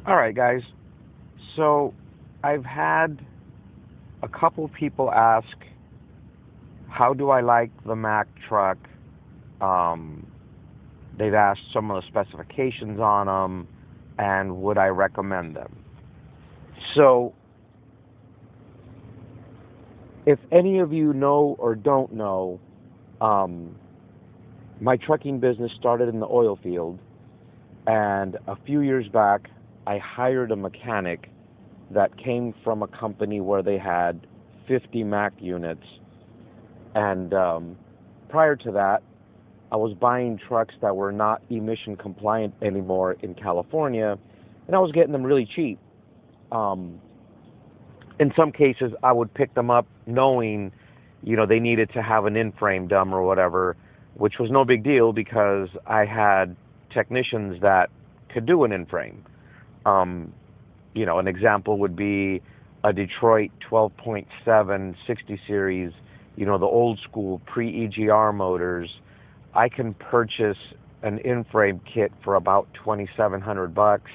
All right, guys. So I've had a couple people ask, how do I like the Mack truck? Um, they've asked some of the specifications on them, and would I recommend them? So, if any of you know or don't know, um, my trucking business started in the oil field, and a few years back, I hired a mechanic that came from a company where they had 50 Mack units. And prior to that, I was buying trucks that were not emission compliant anymore in California, and I was getting them really cheap. Um, in some cases, I would pick them up knowing, they needed to have an in-frame done or whatever, which was no big deal because I had technicians that could do an in-frame. Um, an example would be a Detroit 12.7 60 series, the old school pre-EGR motors. I can purchase an in-frame kit for about 2,700 bucks.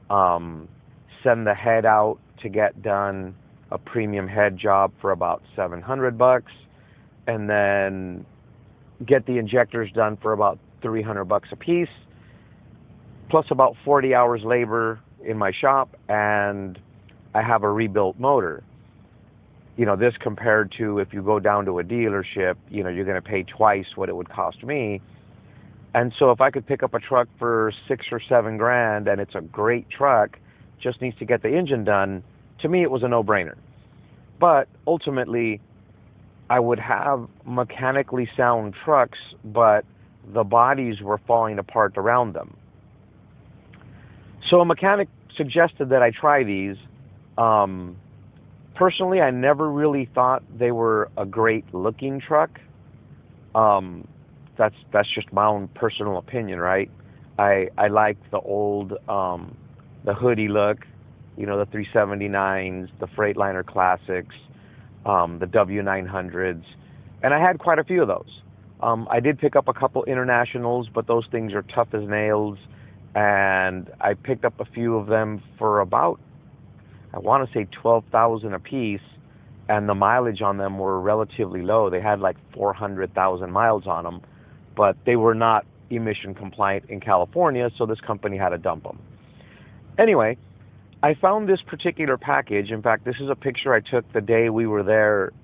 Send the head out to get done, a premium head job for about 700 bucks, and then get the injectors done for about 300 bucks a piece, plus about 40 hours labor in my shop, and I have a rebuilt motor. This compared to if you go down to a dealership, you're going to pay twice what it would cost me. And so if I could pick up a truck for 6 or 7 grand and it's a great truck, just needs to get the engine done, to me it was a no-brainer. But ultimately, I would have mechanically sound trucks, but the bodies were falling apart around them. So a mechanic suggested that I try these. Personally, I never really thought they were a great looking truck. That's just my own personal opinion, right? I like the old, the hoodie look, the 379s, the Freightliner Classics, the W900s, and I had quite a few of those. I did pick up a couple internationals, but those things are tough as nails, and I picked up a few of them for about, I want to say 12,000 a piece, and the mileage on them were relatively low. They had like 400,000 miles on them, but they were not emission compliant in California, so this company had to dump them. Anyway, I found this particular package. In fact, this is a picture I took the day we were there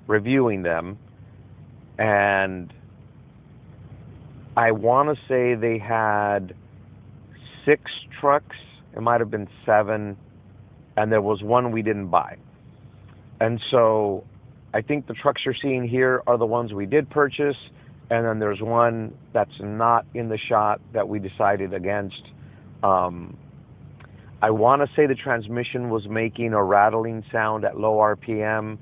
reviewing them, and I want to say they had 6 trucks. It might have been 7, and there was one we didn't buy. And so I think the trucks you're seeing here are the ones we did purchase, and then there's one that's not in the shot that we decided against. I want to say the transmission was making a rattling sound at low RPM,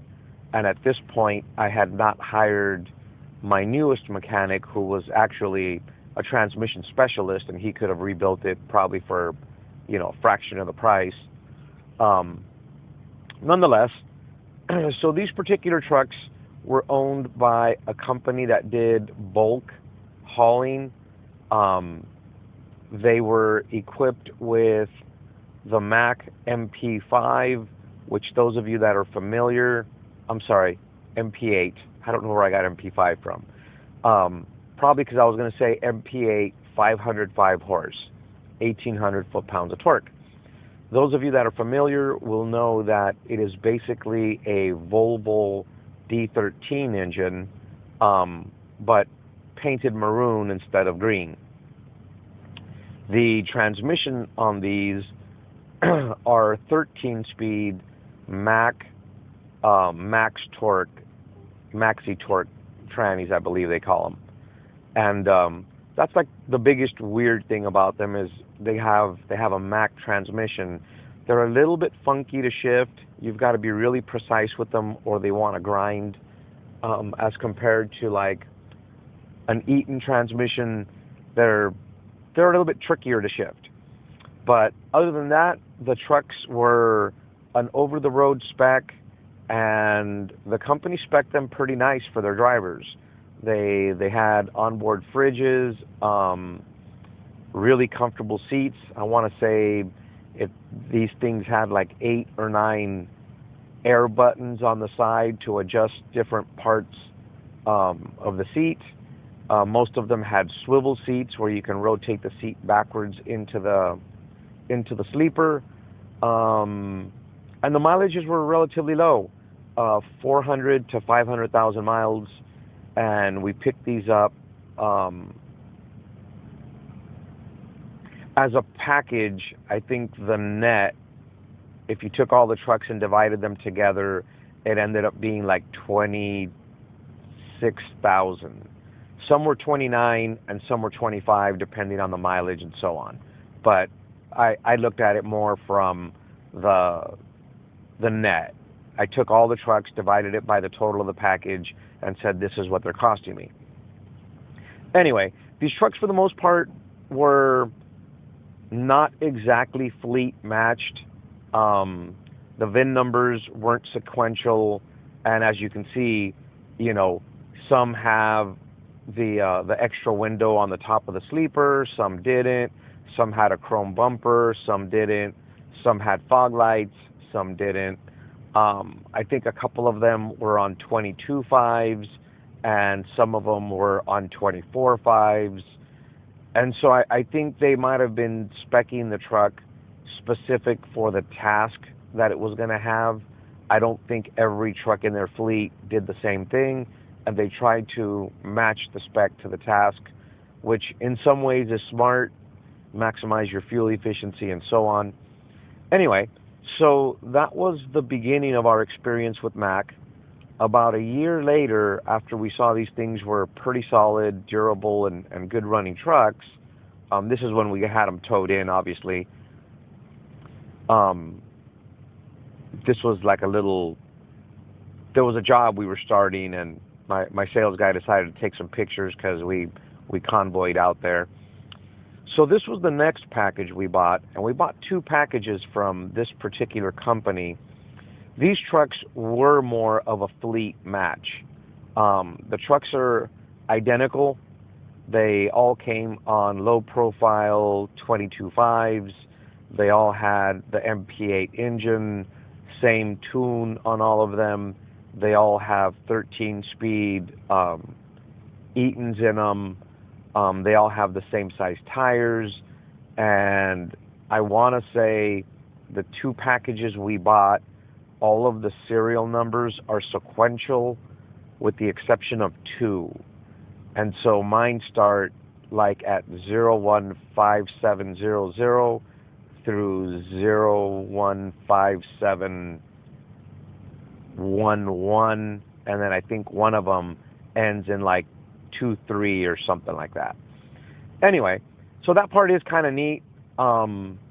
and at this point I had not hired my newest mechanic, who was actually a transmission specialist, and he could have rebuilt it probably for, a fraction of the price. Nonetheless, so these particular trucks were owned by a company that did bulk hauling. They were equipped with the Mack MP5, which those of you that are familiar, I'm sorry, MP8. I don't know where I got MP5 from. Probably because I was going to say MP8 505 horse, 1,800 foot-pounds of torque. Those of you that are familiar will know that it is basically a Volvo D13 engine, but painted maroon instead of green. The transmission on these are 13-speed Mack max torque, maxi torque trannies, I believe they call them. And that's like the biggest weird thing about them is they have a Mack transmission. They're a little bit funky to shift. You've got to be really precise with them, or they want to grind. As compared to like an Eaton transmission, they're a little bit trickier to shift. But other than that, the trucks were an over-the-road spec, and the company spec'd them pretty nice for their drivers. They had onboard fridges. really comfortable seats. I want to say it, these things had like 8 or 9 air buttons on the side to adjust different parts of the seat. Most of them had swivel seats where you can rotate the seat backwards into the sleeper. And the mileages were relatively low, 400 to 500,000 miles, and we picked these up as a package. I think the net, if you took all the trucks and divided them together, it ended up being like 26,000. Some were 29 and some were 25, depending on the mileage and so on. But I looked at it more from the net. I took all the trucks, divided it by the total of the package, and said this is what they're costing me. Anyway, these trucks for the most part were not exactly fleet matched. The VIN numbers weren't sequential, and as you can see, you know, some have the extra window on the top of the sleeper, some didn't. Some had a chrome bumper, some didn't. Some had fog lights, some didn't. I think a couple of them were on 22 fives, and some of them were on 24 fives. And so I think they might have been speccing the truck specific for the task that it was going to have. I don't think every truck in their fleet did the same thing, and they tried to match the spec to the task, which in some ways is smart, maximize your fuel efficiency and so on. Anyway, so that was the beginning of our experience with Mack. About a year later, after we saw these things were pretty solid, durable, and good running trucks, this is when we had them towed in, obviously. This was like there was a job we were starting, and my sales guy decided to take some pictures because we convoyed out there. So this was the next package we bought, and we bought 2 packages from this particular company. These trucks were more of a fleet match. The trucks are identical. They all came on low-profile 22 fives. They all had the MP8 engine, same tune on all of them. They all have 13-speed Eatons in them. They all have the same size tires, and I want to say the 2 packages we bought, all of the serial numbers are sequential with the exception of 2. And so mine start like at 015700 through 015711, and then I think one of them ends in like 23 or something like that. Anyway, so that part is kind of neat.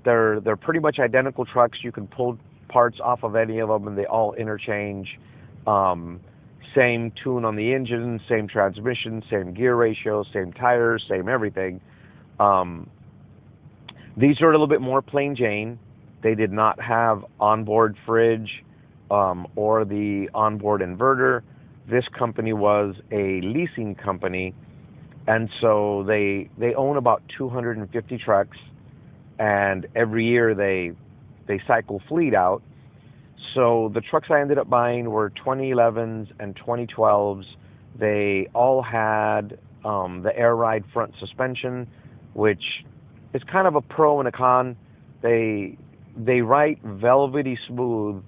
They're pretty much identical trucks. You can pull parts off of any of them, and they all interchange. Same tune on the engine, same transmission, same gear ratio, same tires, same everything. These are a little bit more plain Jane. They did not have onboard fridge or the onboard inverter. This company was a leasing company, and so they own about 250 trucks, and every year they cycle fleet out. So the trucks I ended up buying were 2011s and 2012s. They all had the air ride front suspension, which is kind of a pro and a con. They ride velvety smooth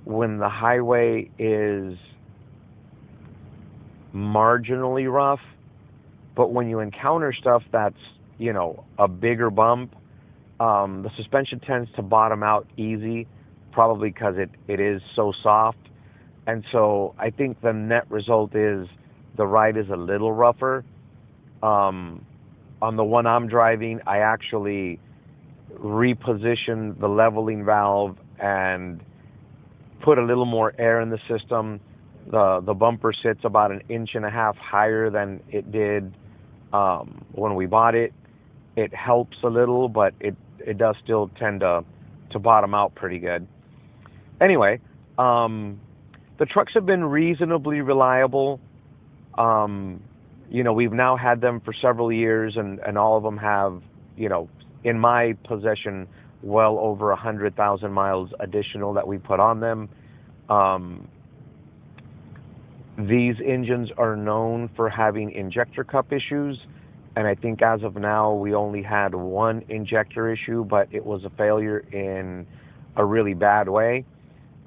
when the highway is marginally rough, but when you encounter stuff that's, you know, a bigger bump, the suspension tends to bottom out easy, probably because it is so soft. And so I think the net result is the ride is a little rougher. On the one I'm driving, I actually repositioned the leveling valve and put a little more air in the system. The bumper sits about 1.5 inches higher than it did when we bought it. It helps a little, but it does still tend to bottom out pretty good. Anyway, the trucks have been reasonably reliable. You know, we've now had them for several years, and all of them have in my possession, well over 100,000 miles additional that we put on them. Um, these engines are known for having injector cup issues, and I think as of now we only had one injector issue, but it was a failure in a really bad way.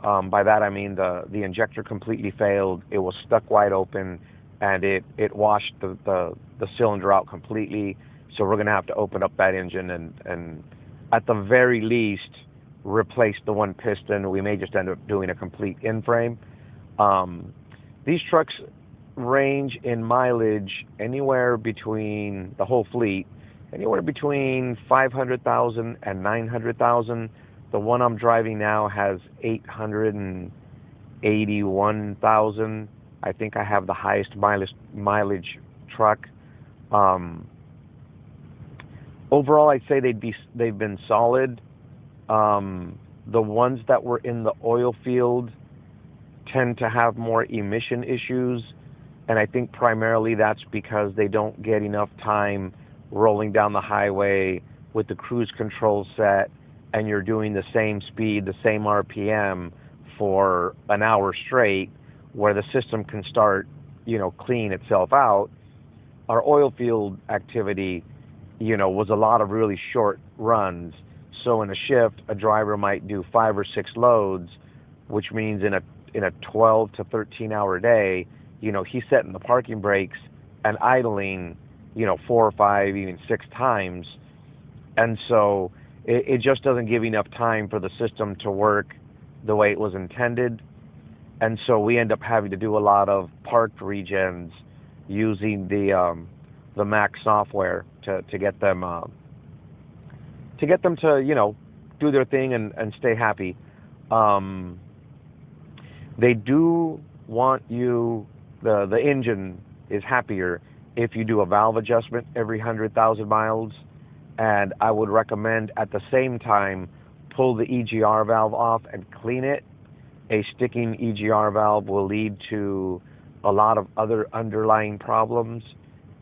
By that I mean the injector completely failed. It was stuck wide open, and it washed the cylinder out completely. So we're gonna have to open up that engine and at the very least replace the one piston. We may just end up doing a complete in-frame. These trucks range in mileage anywhere between, the whole fleet, anywhere between 500,000 and 900,000. The one I'm driving now has 881,000. I think I have the highest mileage truck. Overall, I'd say they've been solid. The ones that were in the oil field tend to have more emission issues, and I think primarily that's because they don't get enough time rolling down the highway with the cruise control set, and you're doing the same speed, the same RPM for an hour straight, where the system can start, clean itself out. Our oil field activity, was a lot of really short runs. So in a shift, a driver might do 5 or 6 loads, which means in a 12 to 13 hour day, he's setting the parking brakes and idling, 4 or 5, even 6 times. And so it just doesn't give enough time for the system to work the way it was intended. And so we end up having to do a lot of parked regens using the Mack software to get them to do their thing and stay happy. They do want you, the engine is happier if you do a valve adjustment every 100,000 miles, and I would recommend at the same time pull the EGR valve off and clean it. A sticking EGR valve will lead to a lot of other underlying problems,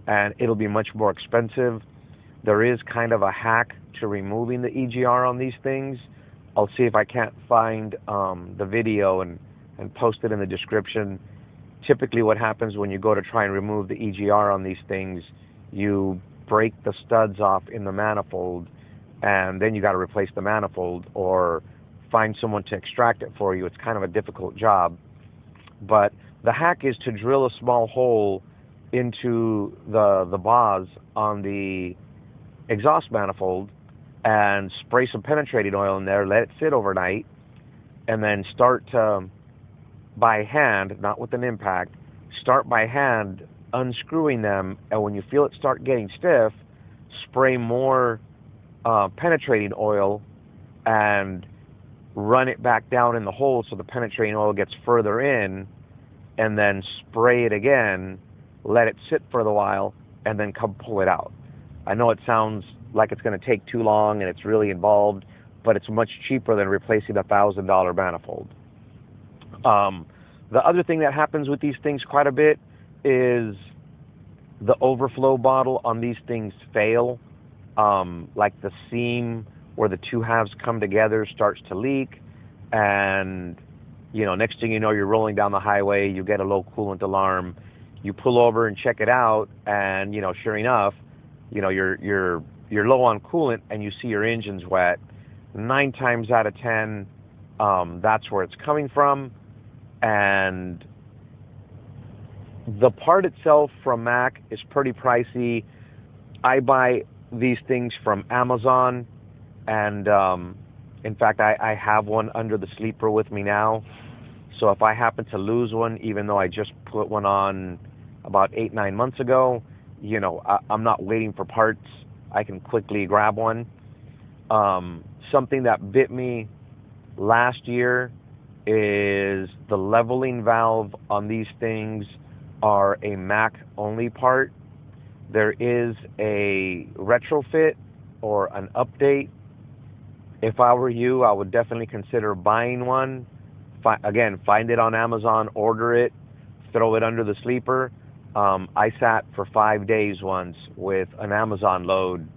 and it'll be much more expensive. There is kind of a hack to removing the EGR on these things. I'll see if I can't find the video and post it in the description. Typically what happens when you go to try and remove the EGR on these things, you break the studs off in the manifold, and then you got to replace the manifold or find someone to extract it for you. It's kind of a difficult job. But the hack is to drill a small hole into the vase on the exhaust manifold and spray some penetrating oil in there, let it sit overnight, and then start to, by hand, not with an impact, start by hand unscrewing them, and when you feel it start getting stiff, spray more penetrating oil and run it back down in the hole so the penetrating oil gets further in, and then spray it again, let it sit for a while, and then come pull it out. I know it sounds like it's going to take too long and it's really involved, but it's much cheaper than replacing a $1,000 manifold. The other thing that happens with these things quite a bit is the overflow bottle on these things fail. Like the seam where the two halves come together starts to leak, and next thing you know, you're rolling down the highway, you get a low coolant alarm, you pull over and check it out, and sure enough, you're low on coolant and you see your engine's wet. 9 times out of 10, that's where it's coming from. And the part itself from Mack is pretty pricey. I buy these things from Amazon, and in fact I have one under the sleeper with me now, so if I happen to lose one, even though I just put one on about 8-9 months ago, I'm not waiting for parts. I can quickly grab one. Something that bit me last year is the leveling valve on these things are a Mack only part. There is a retrofit or an update. If I were you, I would definitely consider buying one. Again, find it on Amazon, order it, throw it under the sleeper. I sat for 5 days once with an Amazon load,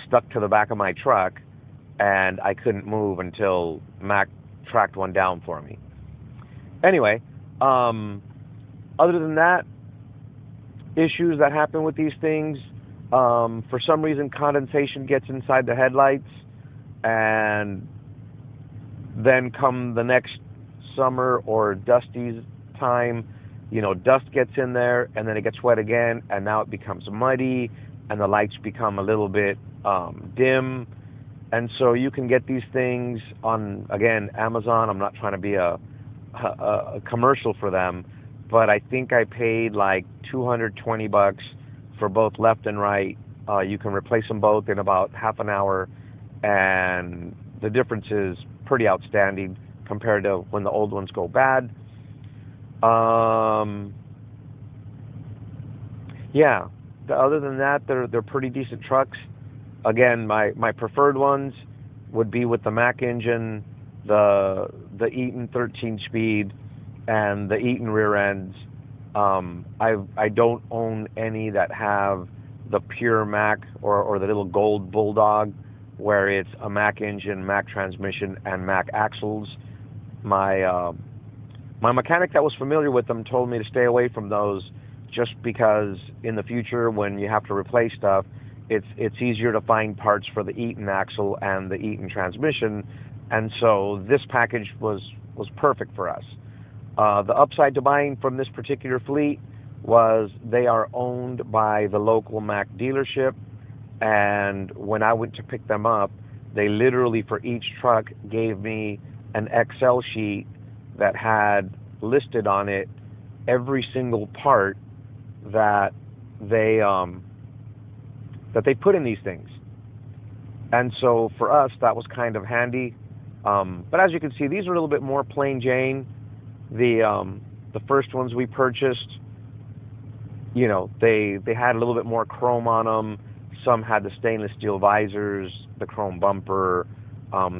stuck to the back of my truck, and I couldn't move until Mack tracked one down for me. Anyway, other than that, issues that happen with these things, for some reason condensation gets inside the headlights, and then come the next summer or dusty time, dust gets in there, and then it gets wet again, and now it becomes muddy, and the lights become a little bit dim. And so you can get these things on, again, Amazon. I'm not trying to be a commercial for them, but I think I paid like $220 for both left and right. You can replace them both in about half an hour, and the difference is pretty outstanding compared to when the old ones go bad. Yeah, other than that, they're pretty decent trucks. Again, my preferred ones would be with the Mack engine, the Eaton 13-speed, and the Eaton rear ends. I don't own any that have the pure Mack or the little gold bulldog, where it's a Mack engine, Mack transmission, and Mack axles. My mechanic that was familiar with them told me to stay away from those, just because in the future when you have to replace stuff, it's easier to find parts for the Eaton axle and the Eaton transmission, and so this package was perfect for us. The upside to buying from this particular fleet was they are owned by the local Mack dealership, and when I went to pick them up, they literally for each truck gave me an Excel sheet that had listed on it every single part that they put in these things. And so for us, that was kind of handy. But as you can see, these are a little bit more plain Jane. The first ones we purchased, they had a little bit more chrome on them. Some had the stainless steel visors, the chrome bumper.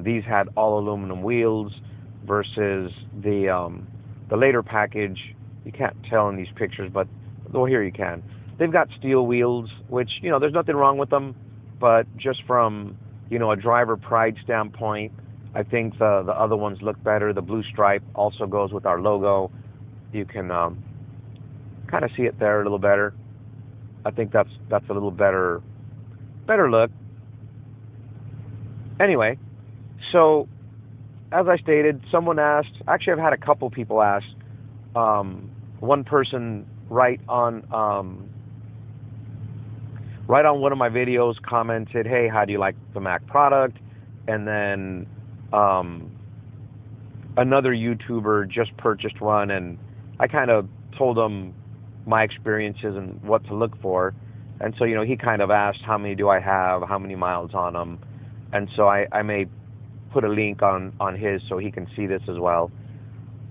These had all aluminum wheels, versus the later package. You can't tell in these pictures, but well, here you can. They've got steel wheels, which, there's nothing wrong with them, but just from, a driver pride standpoint, I think the other ones look better. The blue stripe also goes with our logo. You can kind of see it there a little better. I think that's a little better look. Anyway, so as I stated, someone asked, actually I've had a couple people ask, one person right on one of my videos commented, "Hey, how do you like the Mack product?" And then another YouTuber just purchased one, and I kind of told him my experiences and what to look for. And so, he kind of asked, how many do I have, how many miles on them? And so I may put a link on his so he can see this as well.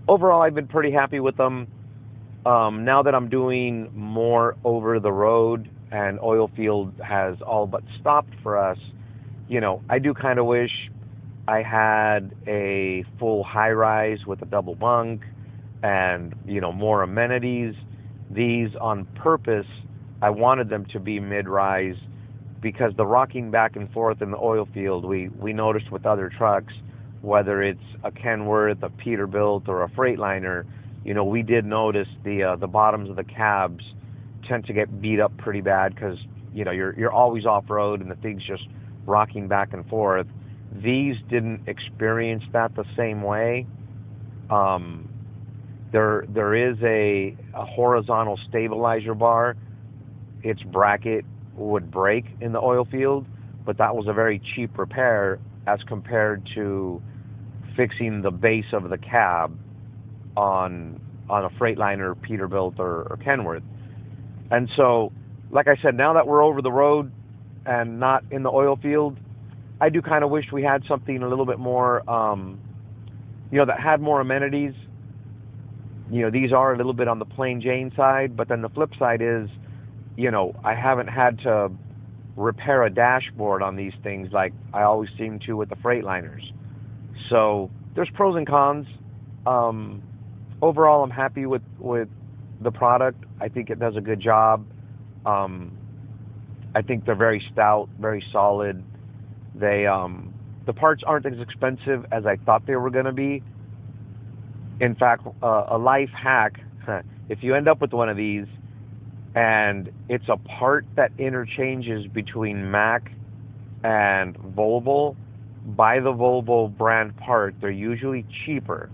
Overall, I've been pretty happy with them. Now that I'm doing more over the road and oil field has all but stopped for us, I do kind of wish I had a full high-rise with a double bunk and, more amenities. These, on purpose, I wanted them to be mid-rise, because the rocking back and forth in the oil field, we noticed with other trucks, whether it's a Kenworth, a Peterbilt, or a Freightliner, we did notice the bottoms of the cabs tend to get beat up pretty bad, because you're always off-road and the thing's just rocking back and forth. These didn't experience that the same way. There is a horizontal stabilizer bar. Its bracket would break in the oil field, but that was a very cheap repair as compared to fixing the base of the cab on a Freightliner, Peterbilt, or Kenworth. And so, like I said, now that we're over the road and not in the oil field, I do kind of wish we had something a little bit more, that had more amenities. These are a little bit on the plain Jane side, but then the flip side is, I haven't had to repair a dashboard on these things like I always seem to with the Freightliners. So there's pros and cons. Overall, I'm happy with the product. I think it does a good job. I think they're very stout, very solid. They the parts aren't as expensive as I thought they were going to be. In fact, a life hack, if you end up with one of these and it's a part that interchanges between Mack and Volvo, buy the Volvo brand part. They're usually cheaper.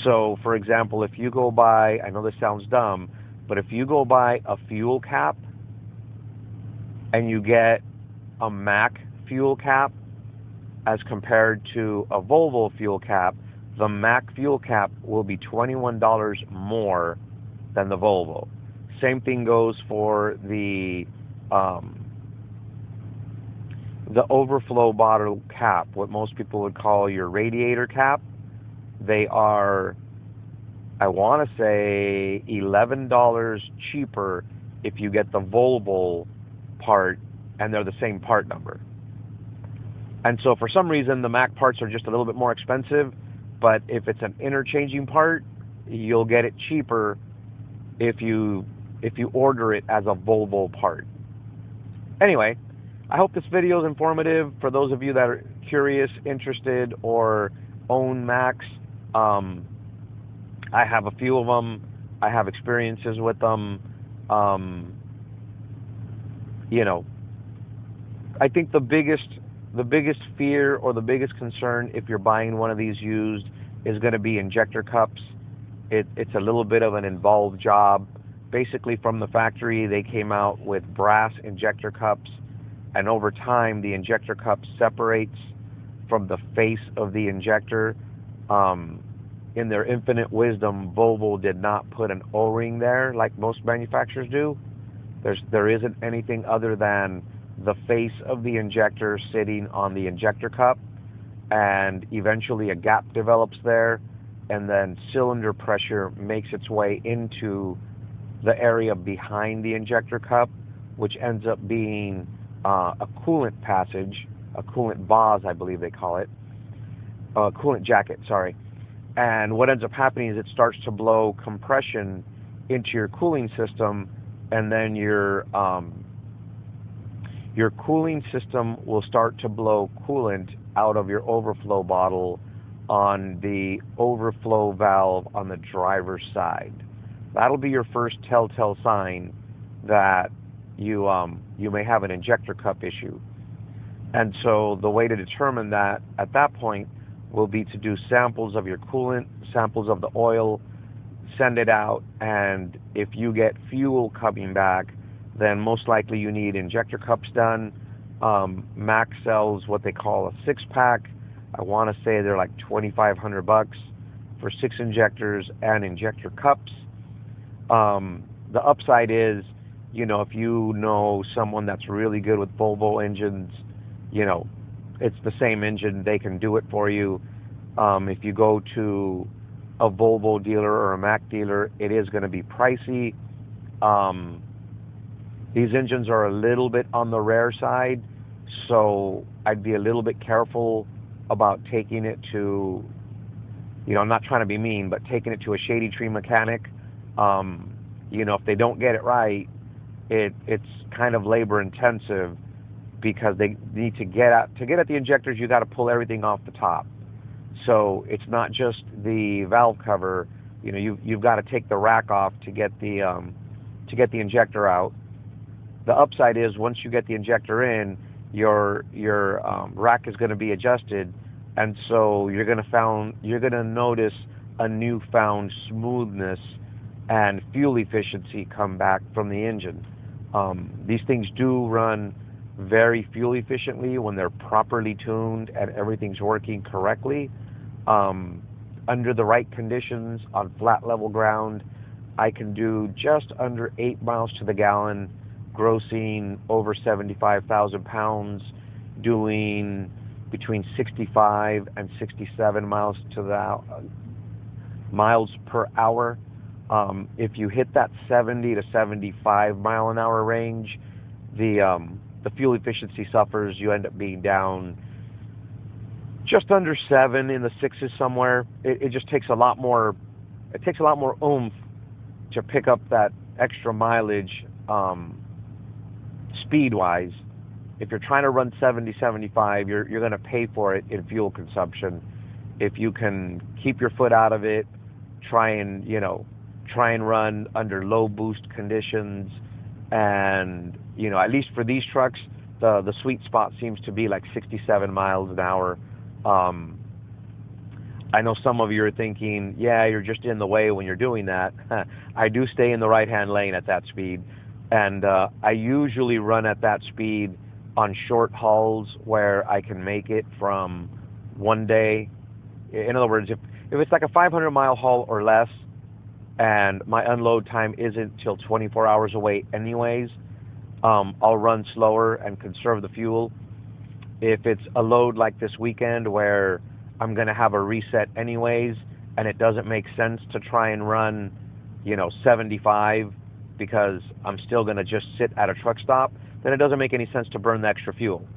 So, for example, if you go buy, I know this sounds dumb, but if you go buy a fuel cap and you get a Mack fuel cap as compared to a Volvo fuel cap, the Mack fuel cap will be $21 more than the Volvo. Same thing goes for the overflow bottle cap, what most people would call your radiator cap. They are, I want to say, $11 cheaper if you get the Volvo part, and they're the same part number. And so for some reason, the Mack parts are just a little bit more expensive, but if it's an interchanging part, you'll get it cheaper if you order it as a Volvo part. Anyway, I hope this video is informative for those of you that are curious, interested, or own Macks. I have a few of them. I have experiences with them. You know, I think the biggest fear or the biggest concern if you're buying one of these used is going to be injector cups. It's a little bit of an involved job. Basically, from the factory, they came out with brass injector cups, and over time, the injector cup separates from the face of the injector. In their infinite wisdom, Volvo did not put an O-ring there like most manufacturers do. There isn't anything other than the face of the injector sitting on the injector cup, and eventually a gap develops there, and then cylinder pressure makes its way into the area behind the injector cup, which ends up being a coolant passage, a coolant vase, I believe they call it, coolant jacket, sorry. And what ends up happening is it starts to blow compression into your cooling system, and then your cooling system will start to blow coolant out of your overflow bottle on the overflow valve on the driver's side. That'll be your first telltale sign that you may have an injector cup issue. And so the way to determine that at that point will be to do samples of your coolant, samples of the oil, send it out, and if you get fuel coming back, then most likely you need injector cups done. Mack sells what they call a 6-pack. I want to say they're like $2,500 for 6 injectors and injector cups. The upside is, you know, if you know someone that's really good with Volvo engines, you know, it's the same engine, they can do it for you. If you go to a Volvo dealer or a Mack dealer, it is going to be pricey. These engines are a little bit on the rare side, so I'd be a little bit careful about taking it to, you know, I'm not trying to be mean, but taking it to a shady tree mechanic. You know, if they don't get it right, it's kind of labor intensive, because they need to get at the injectors, you got to pull everything off the top. So it's not just the valve cover. You know, you've got to take the rack off to get the injector out. The upside is once you get the injector in, your rack is going to be adjusted, and so you're going to notice a newfound smoothness and fuel efficiency come back from the engine. These things do run very fuel efficiently when they're properly tuned and everything's working correctly. Under the right conditions on flat level ground, I can do just under 8 miles to the gallon, grossing over 75,000 pounds, doing between 65 and 67 miles per hour. If you hit that 70 to 75 mile an hour range, the fuel efficiency suffers. You end up being down just under 7, in the 6s somewhere. It just takes a lot more. It takes a lot more oomph to pick up that extra mileage speed-wise. If you're trying to run 70, 75, you're going to pay for it in fuel consumption. If you can keep your foot out of it, try and run under low boost conditions, and at least for these trucks, the sweet spot seems to be like 67 miles an hour. I know some of you are thinking, yeah, you're just in the way when you're doing that. I do stay in the right-hand lane at that speed, and I usually run at that speed on short hauls where I can make it from one day. In other words, if it's like a 500-mile haul or less, and my unload time isn't till 24 hours away anyways, I'll run slower and conserve the fuel. If it's a load like this weekend where I'm going to have a reset anyways, and it doesn't make sense to try and run 75 because I'm still going to just sit at a truck stop, then it doesn't make any sense to burn the extra fuel.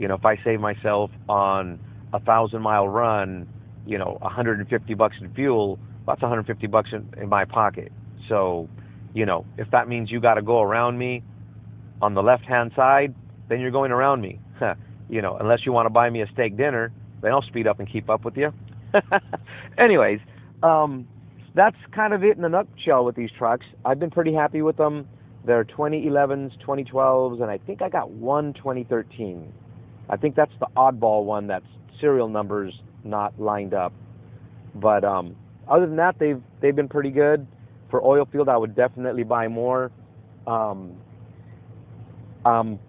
If I save myself on a 1,000-mile run, $150 in fuel, that's $150 in my pocket. So, if that means you got to go around me on the left-hand side, then you're going around me. Unless you want to buy me a steak dinner, then I'll speed up and keep up with you. Anyways, that's kind of it in a nutshell with these trucks. I've been pretty happy with them. They're 2011s, 2012s, and I think I got one 2013. I think that's the oddball one that's serial numbers not lined up. But other than that, they've been pretty good. For oil field, I would definitely buy more. I'm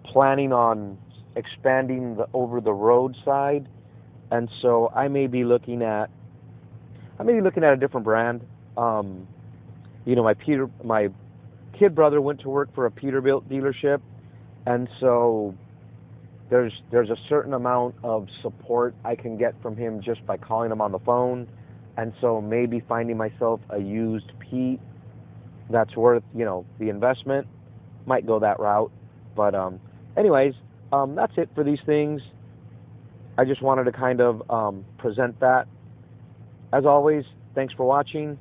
planning on expanding the over-the-road side, and so I may be looking at a different brand. My kid brother went to work for a Peterbilt dealership, and so there's a certain amount of support I can get from him just by calling him on the phone, and so maybe finding myself a used Pete that's worth the investment, might go that route. But anyways, that's it for these things. I just wanted to kind of present that. As always, thanks for watching.